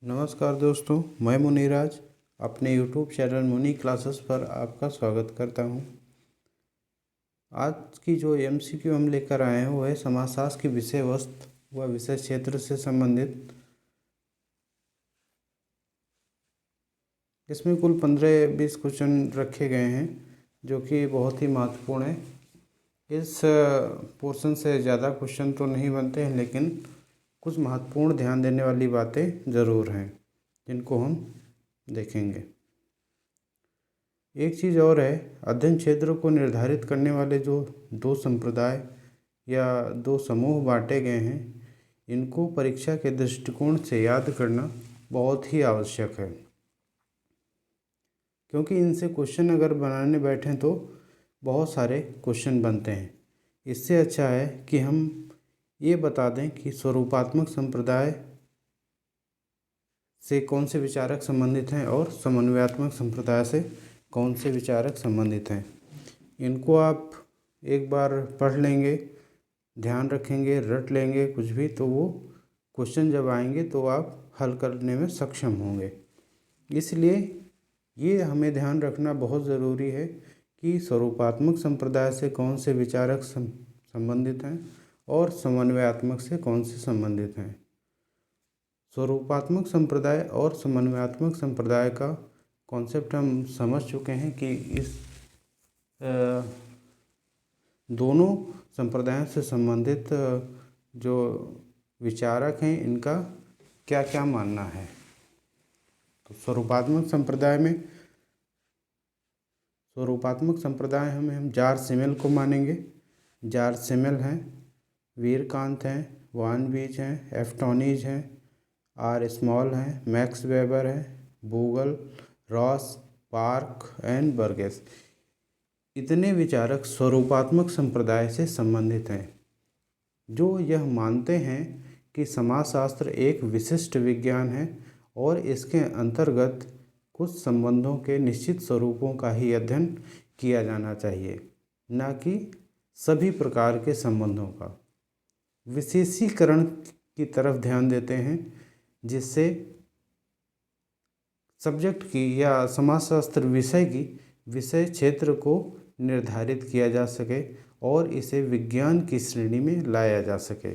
नमस्कार दोस्तों, मैं मुनीराज अपने YouTube चैनल मुनी क्लासेस पर आपका स्वागत करता हूं। आज की जो MCQ हम लेकर आए हैं वो है समाजशास्त्र की विषय वस्तु व विषय क्षेत्र से संबंधित। इसमें कुल 15-20 क्वेश्चन रखे गए हैं जो कि बहुत ही महत्वपूर्ण है। इस पोर्शन से ज़्यादा क्वेश्चन तो नहीं बनते हैं, लेकिन कुछ महत्वपूर्ण ध्यान देने वाली बातें ज़रूर हैं जिनको हम देखेंगे। एक चीज़ और है, अध्ययन क्षेत्र को निर्धारित करने वाले जो दो संप्रदाय या दो समूह बांटे गए हैं, इनको परीक्षा के दृष्टिकोण से याद करना बहुत ही आवश्यक है, क्योंकि इनसे क्वेश्चन अगर बनाने बैठें तो बहुत सारे क्वेश्चन बनते हैं। इससे अच्छा है कि हम ये बता दें कि स्वरूपात्मक संप्रदाय से कौन से विचारक संबंधित हैं और समन्वयात्मक संप्रदाय से कौन से विचारक संबंधित हैं। इनको आप एक बार पढ़ लेंगे, ध्यान रखेंगे, रट लेंगे कुछ भी, तो वो क्वेश्चन जब आएंगे तो आप हल करने में सक्षम होंगे। इसलिए ये हमें ध्यान रखना बहुत ज़रूरी है कि स्वरूपात्मक संप्रदाय से कौन से विचारक संबंधित हैं और समन्वयात्मक से कौन से संबंधित हैं। स्वरूपात्मक संप्रदाय और समन्वयात्मक संप्रदाय का कॉन्सेप्ट हम समझ चुके हैं कि इस दोनों संप्रदायों से संबंधित जो विचारक हैं इनका क्या क्या मानना है। तो स्वरूपात्मक संप्रदाय में हम जार सिमेल को मानेंगे। जार सिमेल हैं, वीरकांत हैं, वान बीच हैं, एफ्टोनीज हैं, आर स्मॉल हैं, मैक्स वेबर हैं, बूगल, रॉस, पार्क एंड बर्गेस। इतने विचारक स्वरूपात्मक संप्रदाय से संबंधित हैं, जो यह मानते हैं कि समाजशास्त्र एक विशिष्ट विज्ञान है और इसके अंतर्गत कुछ संबंधों के निश्चित स्वरूपों का ही अध्ययन किया जाना चाहिए, न कि सभी प्रकार के संबंधों का। विशेषीकरण की तरफ ध्यान देते हैं, जिससे सब्जेक्ट की या समाजशास्त्र विषय की विषय क्षेत्र को निर्धारित किया जा सके और इसे विज्ञान की श्रेणी में लाया जा सके।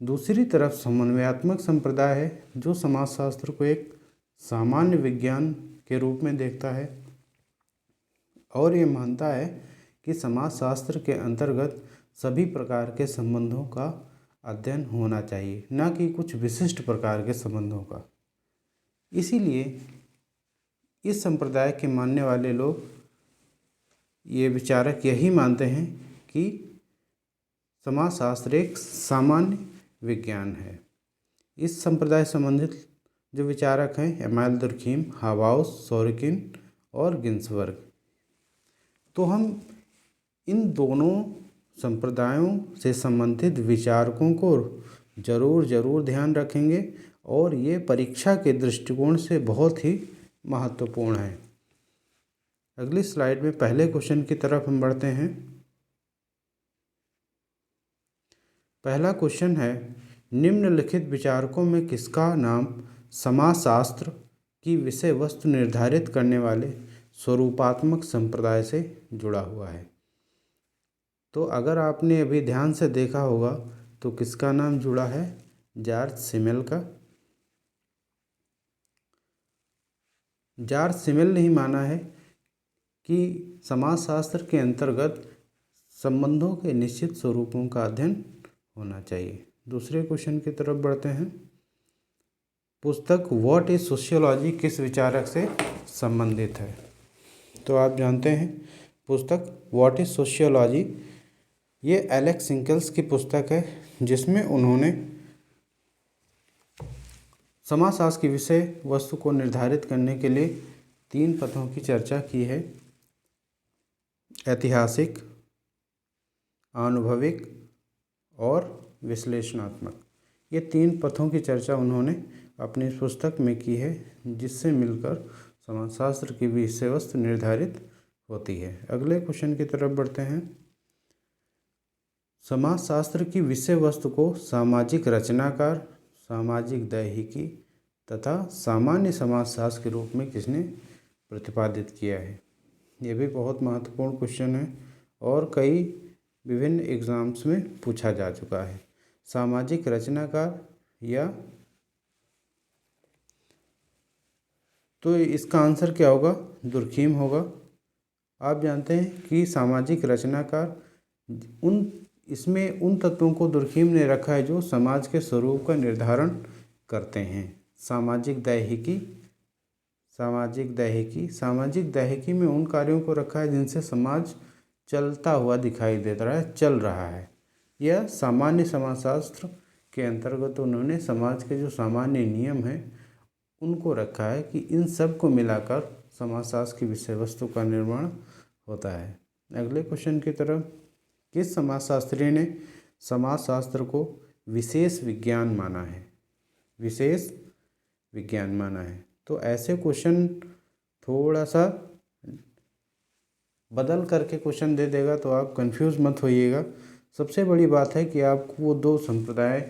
दूसरी तरफ समन्वयात्मक संप्रदाय है, जो समाजशास्त्र को एक सामान्य विज्ञान के रूप में देखता है और ये मानता है कि समाजशास्त्र के अंतर्गत सभी प्रकार के संबंधों का अध्ययन होना चाहिए, न कि कुछ विशिष्ट प्रकार के संबंधों का। इसीलिए इस संप्रदाय के मानने वाले लोग, ये विचारक यही मानते हैं कि समाजशास्त्र एक सामान्य विज्ञान है। इस संप्रदाय संबंधित जो विचारक हैं, एमाइल दुर्खीम, हाबाउस, सोरकिन और गिन्सबर्ग। तो हम इन दोनों संप्रदायों से संबंधित विचारकों को ज़रूर ध्यान रखेंगे और ये परीक्षा के दृष्टिकोण से बहुत ही महत्वपूर्ण है। अगली स्लाइड में पहले क्वेश्चन की तरफ हम बढ़ते हैं। पहला क्वेश्चन है, निम्नलिखित विचारकों में किसका नाम समाजशास्त्र की विषय वस्तु निर्धारित करने वाले स्वरूपात्मक संप्रदाय से जुड़ा हुआ है। तो अगर आपने अभी ध्यान से देखा होगा तो किसका नाम जुड़ा है? जॉर्ज सिमेल का। जॉर्ज सिमेल ने ही माना है कि समाजशास्त्र के अंतर्गत संबंधों के निश्चित स्वरूपों का अध्ययन होना चाहिए। दूसरे क्वेश्चन की तरफ बढ़ते हैं। पुस्तक व्हाट इज सोशियोलॉजी किस विचारक से संबंधित है? तो आप जानते हैं पुस्तक व्हाट इज सोशियोलॉजी ये एलेक्स सिंकल्स की पुस्तक है, जिसमें उन्होंने समाजशास्त्र की विषय वस्तु को निर्धारित करने के लिए 3 पथों की चर्चा की है: ऐतिहासिक, आनुभविक और विश्लेषणात्मक। ये 3 पथों की चर्चा उन्होंने अपनी इस पुस्तक में की है, जिससे मिलकर समाजशास्त्र की विषय वस्तु निर्धारित होती है। अगले क्वेश्चन की तरफ बढ़ते हैं। समाजशास्त्र की विषय वस्तु को सामाजिक रचनाकार, सामाजिक दैहिकी तथा सामान्य समाजशास्त्र के रूप में किसने प्रतिपादित किया है। ये भी बहुत महत्वपूर्ण क्वेश्चन है और कई विभिन्न एग्जाम्स में पूछा जा चुका है। सामाजिक रचनाकार या तो इसका आंसर क्या होगा, दुर्खीम होगा। आप जानते हैं कि सामाजिक रचनाकार इसमें उन तत्वों को दुर्खीम ने रखा है जो समाज के स्वरूप का निर्धारण करते हैं। सामाजिक दैहिकी में उन कार्यों को रखा है जिनसे समाज चलता हुआ दिखाई देता है, चल रहा है। यह सामान्य समाजशास्त्र के अंतर्गत उन्होंने समाज के जो सामान्य नियम हैं उनको रखा है कि इन सब को मिलाकर समाजशास्त्र की विषय वस्तु का निर्माण होता है। अगले क्वेश्चन की तरफ, किस समाजशास्त्री ने समाजशास्त्र को विशेष विज्ञान माना है? विशेष विज्ञान माना है। तो ऐसे क्वेश्चन थोड़ा सा बदल करके क्वेश्चन दे देगा तो आप कंफ्यूज मत होइएगा। सबसे बड़ी बात है कि आपको वो दो संप्रदाय,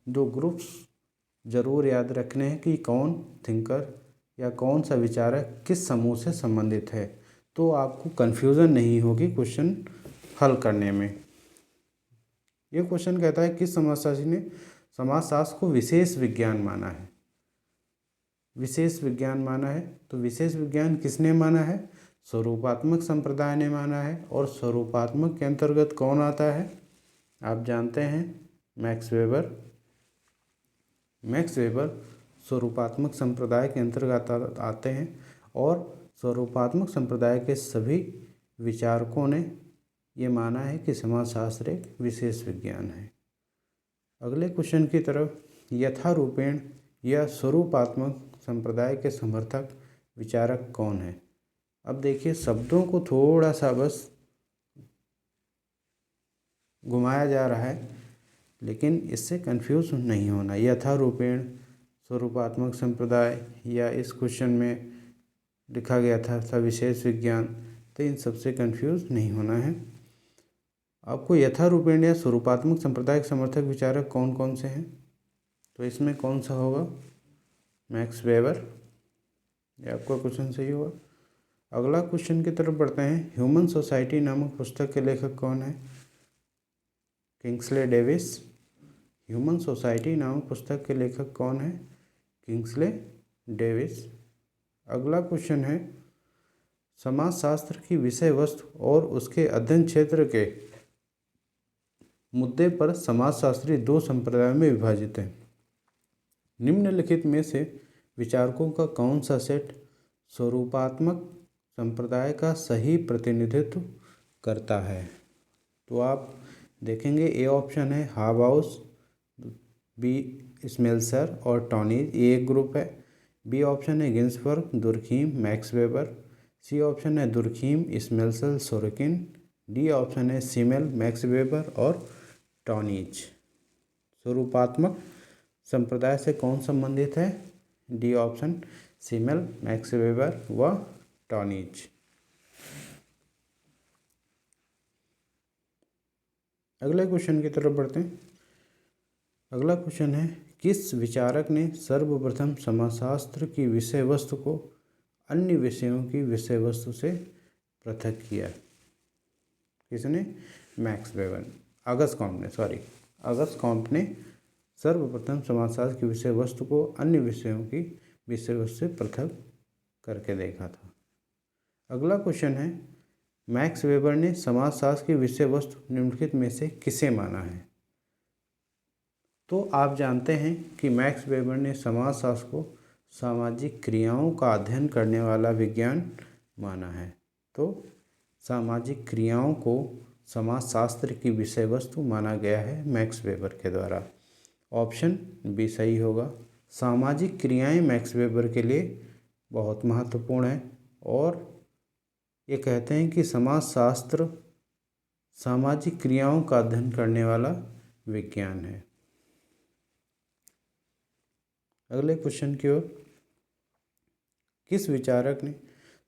दो ग्रुप्स ज़रूर याद रखने हैं कि कौन थिंकर या कौन सा विचारक किस समूह से संबंधित है, तो आपको कन्फ्यूज़न नहीं होगी क्वेश्चन हल करने में। ये क्वेश्चन कहता है किस समाजशास्त्री ने समाजशास्त्र को विशेष विज्ञान माना है? विशेष विज्ञान माना है, तो विशेष विज्ञान किसने माना है? स्वरूपात्मक संप्रदाय ने माना है। और स्वरूपात्मक के अंतर्गत कौन आता है? आप जानते हैं मैक्स वेबर। मैक्स वेबर स्वरूपात्मक संप्रदाय के अंतर्गत आते हैं और स्वरूपात्मक संप्रदाय के सभी विचारकों ने ये माना है कि समाजशास्त्र एक विशेष विज्ञान है। अगले क्वेश्चन की तरफ, यथारूपेण या स्वरूपात्मक संप्रदाय के समर्थक विचारक कौन है? अब देखिए शब्दों को थोड़ा सा बस घुमाया जा रहा है, लेकिन इससे कंफ्यूज नहीं होना। यथारूपेण, स्वरूपात्मक संप्रदाय या इस क्वेश्चन में लिखा गया था विशेष विज्ञान, तो इन सबसे कंफ्यूज नहीं होना है। आपको यथारूपेण या स्वरूपात्मक संप्रदाय के समर्थक विचारक कौन कौन से हैं, तो इसमें कौन सा होगा? Max weber. ये आपका क्वेश्चन सही होगा। अगला क्वेश्चन की तरफ बढ़ते हैं। ह्यूमन सोसाइटी नामक पुस्तक के लेखक कौन है? Kingsley Davis. ह्यूमन सोसाइटी नामक पुस्तक के लेखक कौन है? Kingsley Davis. अगला क्वेश्चन है, समाजशास्त्र की विषय वस्तु और उसके अध्ययन क्षेत्र के मुद्दे पर समाजशास्त्री दो संप्रदायों में विभाजित हैं। निम्नलिखित में से विचारकों का कौन सा सेट स्वरूपात्मक संप्रदाय का सही प्रतिनिधित्व करता है? तो आप देखेंगे ए ऑप्शन है हाबाउस, बी स्मेल्सर और टॉनीज, ये एक ग्रुप है। बी ऑप्शन है Ginsberg, Durkheim, Max Weber. C option है Durkheim, Smelser, Sorokin. D option है सिमेल, मैक्स वेबर और टॉनीज। स्वरूपात्मक संप्रदाय से कौन संबंधित है? D option, Simmel, Max Weber व टॉनीज। अगले क्वेश्चन की तरफ बढ़ते हैं। अगला क्वेश्चन है, किस विचारक ने सर्वप्रथम समाजशास्त्र की विषय वस्तु को अन्य विषयों की विषय वस्तु से पृथक किया? किसने? Max weber. अगस्ट कॉम्ट ने सर्वप्रथम समाजशास्त्र की विषय वस्तु को अन्य विषयों की विषय वस्तु से पृथक करके देखा था। अगला क्वेश्चन है, मैक्स वेबर ने समाजशास्त्र की विषय वस्तु निम्नलिखित में से किसे माना है? तो आप जानते हैं कि मैक्स वेबर ने समाजशास्त्र को सामाजिक क्रियाओं का अध्ययन करने वाला विज्ञान माना है। तो सामाजिक क्रियाओं को समाजशास्त्र की विषय वस्तु माना गया है मैक्स वेबर के द्वारा। ऑप्शन बी सही होगा। सामाजिक क्रियाएं मैक्स वेबर के लिए बहुत महत्वपूर्ण है और ये कहते हैं कि समाजशास्त्र सामाजिक क्रियाओं का अध्ययन करने वाला विज्ञान है। अगले क्वेश्चन की ओर, किस विचारक ने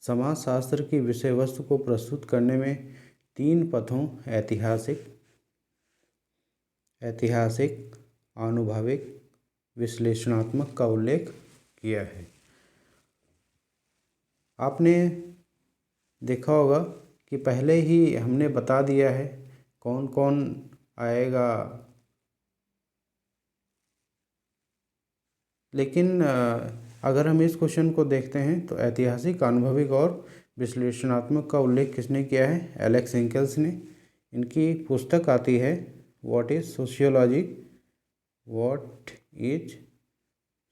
समाजशास्त्र की विषय वस्तु को प्रस्तुत करने में तीन पथों ऐतिहासिक, आनुभविक, विश्लेषणात्मक का उल्लेख किया है। आपने देखा होगा कि पहले ही हमने बता दिया है कौन कौन आएगा, लेकिन अगर हम इस क्वेश्चन को देखते हैं तो ऐतिहासिक, अनुभविक और विश्लेषणात्मक का उल्लेख किसने किया है? एलेक्स हिंकल्स ने। इनकी पुस्तक आती है what is sociology, what is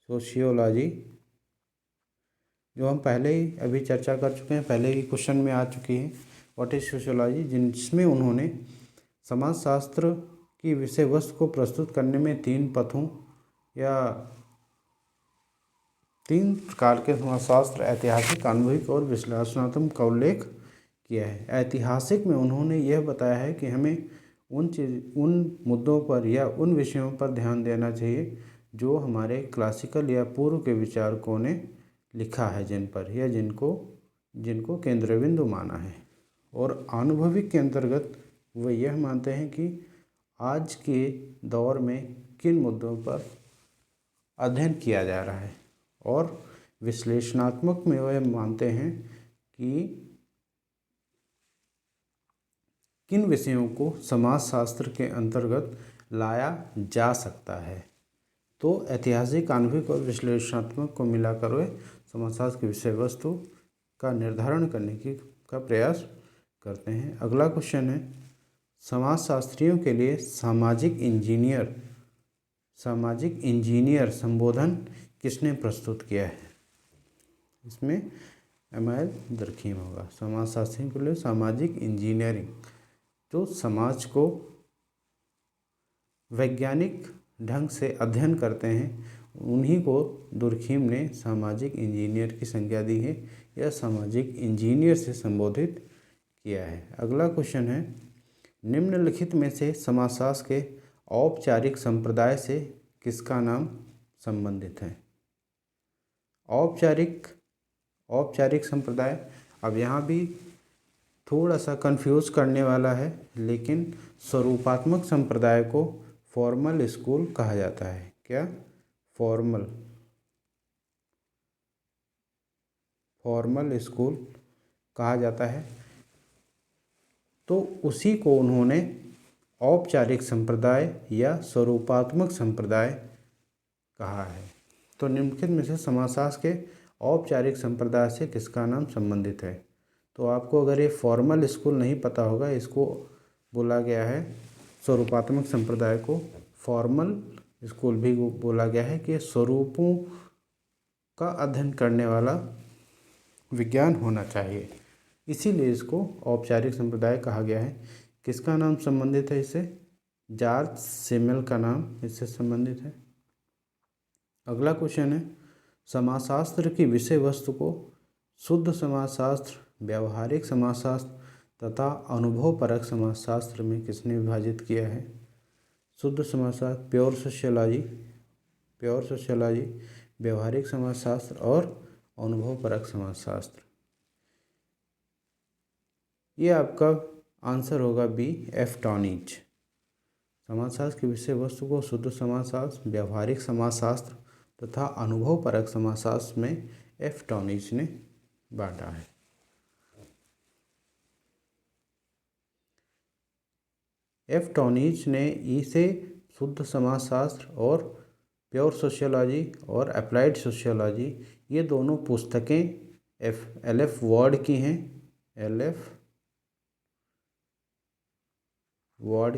sociology, जो हम पहले ही अभी चर्चा कर चुके हैं, पहले ही क्वेश्चन में आ चुकी है व्हाट इज सोशियोलॉजी, जिसमें उन्होंने समाजशास्त्र की विषय वस्तु को प्रस्तुत करने में तीन पथों या तीन प्रकार के समाजशास्त्र, ऐतिहासिक, अनुभविक और विश्लेषणात्मक का उल्लेख किया है। ऐतिहासिक में उन्होंने यह बताया है कि हमें उन मुद्दों पर या उन विषयों पर ध्यान देना चाहिए जो हमारे क्लासिकल या पूर्व के विचारकों ने लिखा है, जिन पर या जिनको केंद्र बिंदु माना है। और अनुभविक के अंतर्गत वे यह मानते हैं कि आज के दौर में किन मुद्दों पर अध्ययन किया जा रहा है। और विश्लेषणात्मक में वह मानते हैं कि किन विषयों को समाजशास्त्र के अंतर्गत लाया जा सकता है। तो ऐतिहासिक, अनुभविक और विश्लेषणात्मक को मिलाकर वे समाजशास्त्र की विषय वस्तु का निर्धारण करने का प्रयास करते हैं। अगला क्वेश्चन है, समाजशास्त्रियों के लिए सामाजिक इंजीनियर संबोधन किसने प्रस्तुत किया है? इसमें एमाइल दरखीम होगा। समाजशास्त्रियों के लिए सामाजिक इंजीनियरिंग, जो समाज को वैज्ञानिक ढंग से अध्ययन करते हैं, उन्हीं को दुर्खीम ने सामाजिक इंजीनियर की संज्ञा दी है या सामाजिक इंजीनियर से संबोधित किया है। अगला क्वेश्चन है, निम्नलिखित में से समाजशास्त्र के औपचारिक संप्रदाय से किसका नाम संबंधित है? औपचारिक संप्रदाय, अब यहाँ भी थोड़ा सा कंफ्यूज करने वाला है, लेकिन स्वरूपात्मक संप्रदाय को फॉर्मल स्कूल कहा जाता है। क्या? फॉर्मल स्कूल कहा जाता है। तो उसी को उन्होंने औपचारिक संप्रदाय या स्वरूपात्मक संप्रदाय कहा है। तो निम्नलिखित में से समाजशास्त्र के औपचारिक संप्रदाय से किसका नाम संबंधित है? तो आपको अगर ये फॉर्मल स्कूल नहीं पता होगा, इसको बोला गया है, स्वरूपात्मक संप्रदाय को फॉर्मल स्कूल भी बोला गया है कि स्वरूपों का अध्ययन करने वाला विज्ञान होना चाहिए, इसीलिए इसको औपचारिक संप्रदाय कहा गया है। किसका नाम संबंधित है इससे? जॉर्ज सिमेल का नाम इससे संबंधित है। अगला क्वेश्चन है, समाजशास्त्र की विषय वस्तु को शुद्ध समाजशास्त्र, व्यावहारिक समाजशास्त्र तथा अनुभवपरक समाजशास्त्र में किसने विभाजित किया है? शुद्ध समाजशास्त्र, प्योर सोशियोलॉजी, व्यावहारिक समाजशास्त्र और अनुभवपरक समाजशास्त्र। ये आपका आंसर होगा बी, एफ टॉनिज। समाजशास्त्र की विषय वस्तु को शुद्ध समाजशास्त्र, व्यावहारिक समाजशास्त्र तथा अनुभवपरक समाजशास्त्र में एफ टॉनिज ने बांटा है। एफ टॉनिज ने इसे शुद्ध समाजशास्त्र और प्योर सोशियोलॉजी और अप्लाइड सोशियोलॉजी, ये दोनों पुस्तकें एल.एफ. वॉर्ड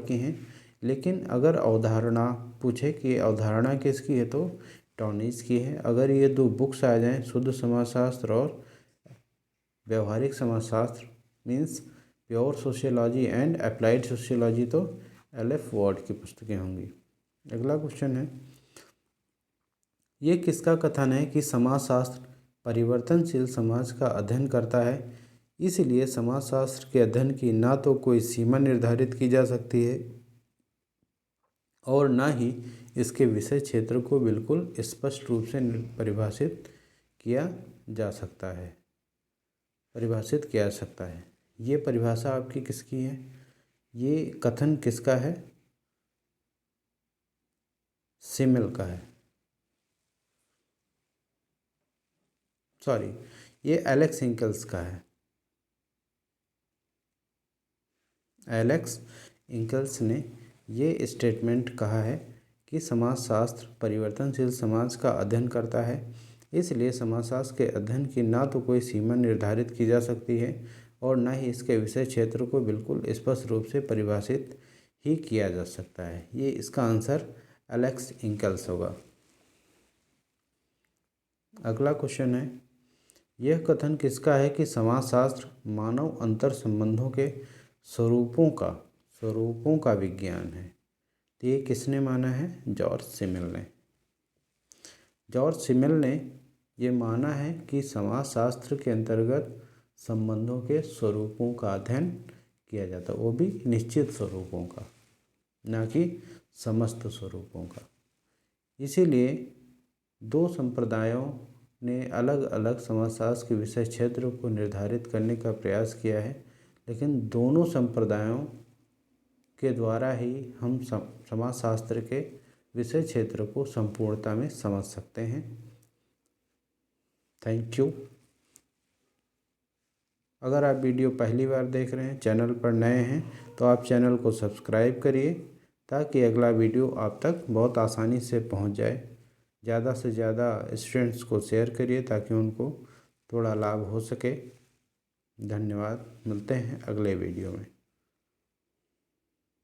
की हैं, लेकिन अगर अवधारणा पूछे कि अवधारणा किसकी है तो टॉनिज की है। अगर ये दो बुक्स आ जाएं, शुद्ध समाजशास्त्र और व्यावहारिक समाजशास्त्र means pure sociology and applied sociology, तो एल.एफ. वॉर्ड की पुस्तकें होंगी। अगला क्वेश्चन है, ये किसका कथन है कि समाजशास्त्र परिवर्तनशील समाज का अध्ययन करता है, इसलिए समाजशास्त्र के अध्ययन की ना तो कोई सीमा निर्धारित की जा सकती है और ना ही इसके विषय क्षेत्र को बिल्कुल स्पष्ट रूप से परिभाषित किया जा सकता है। ये परिभाषा आपकी किसकी है? ये कथन किसका है? सिमेल का है। सॉरी, ये एलेक्स इंकल्स का है। एलेक्स इंकल्स ने ये स्टेटमेंट कहा है कि समाजशास्त्र परिवर्तनशील समाज का अध्ययन करता है, इसलिए समाजशास्त्र के अध्ययन की ना तो कोई सीमा निर्धारित की जा सकती है और न ही इसके विषय क्षेत्र को बिल्कुल स्पष्ट रूप से परिभाषित ही किया जा सकता है। ये इसका आंसर एलेक्स इंकल्स होगा। अगला क्वेश्चन है, यह कथन किसका है कि समाजशास्त्र मानव अंतर संबंधों के स्वरूपों का विज्ञान है? तो ये किसने माना है? जॉर्ज सिमेल ने। जॉर्ज सिमेल ने ये माना है कि समाजशास्त्र के अंतर्गत संबंधों के स्वरूपों का अध्ययन किया जाता है, वो भी निश्चित स्वरूपों का, ना कि समस्त स्वरूपों का। इसीलिए दो संप्रदायों ने अलग अलग समाजशास्त्र के विषय क्षेत्र को निर्धारित करने का प्रयास किया है, लेकिन दोनों संप्रदायों के द्वारा ही हम समाजशास्त्र के विषय क्षेत्र को संपूर्णता में समझ सकते हैं। Thank you. अगर आप वीडियो पहली बार देख रहे हैं, चैनल पर नए हैं, तो आप चैनल को सब्सक्राइब करिए ताकि अगला वीडियो आप तक बहुत आसानी से पहुंच जाए। ज़्यादा से ज़्यादा स्टूडेंट्स को शेयर करिए ताकि उनको थोड़ा लाभ हो सके। धन्यवाद। मिलते हैं अगले वीडियो में।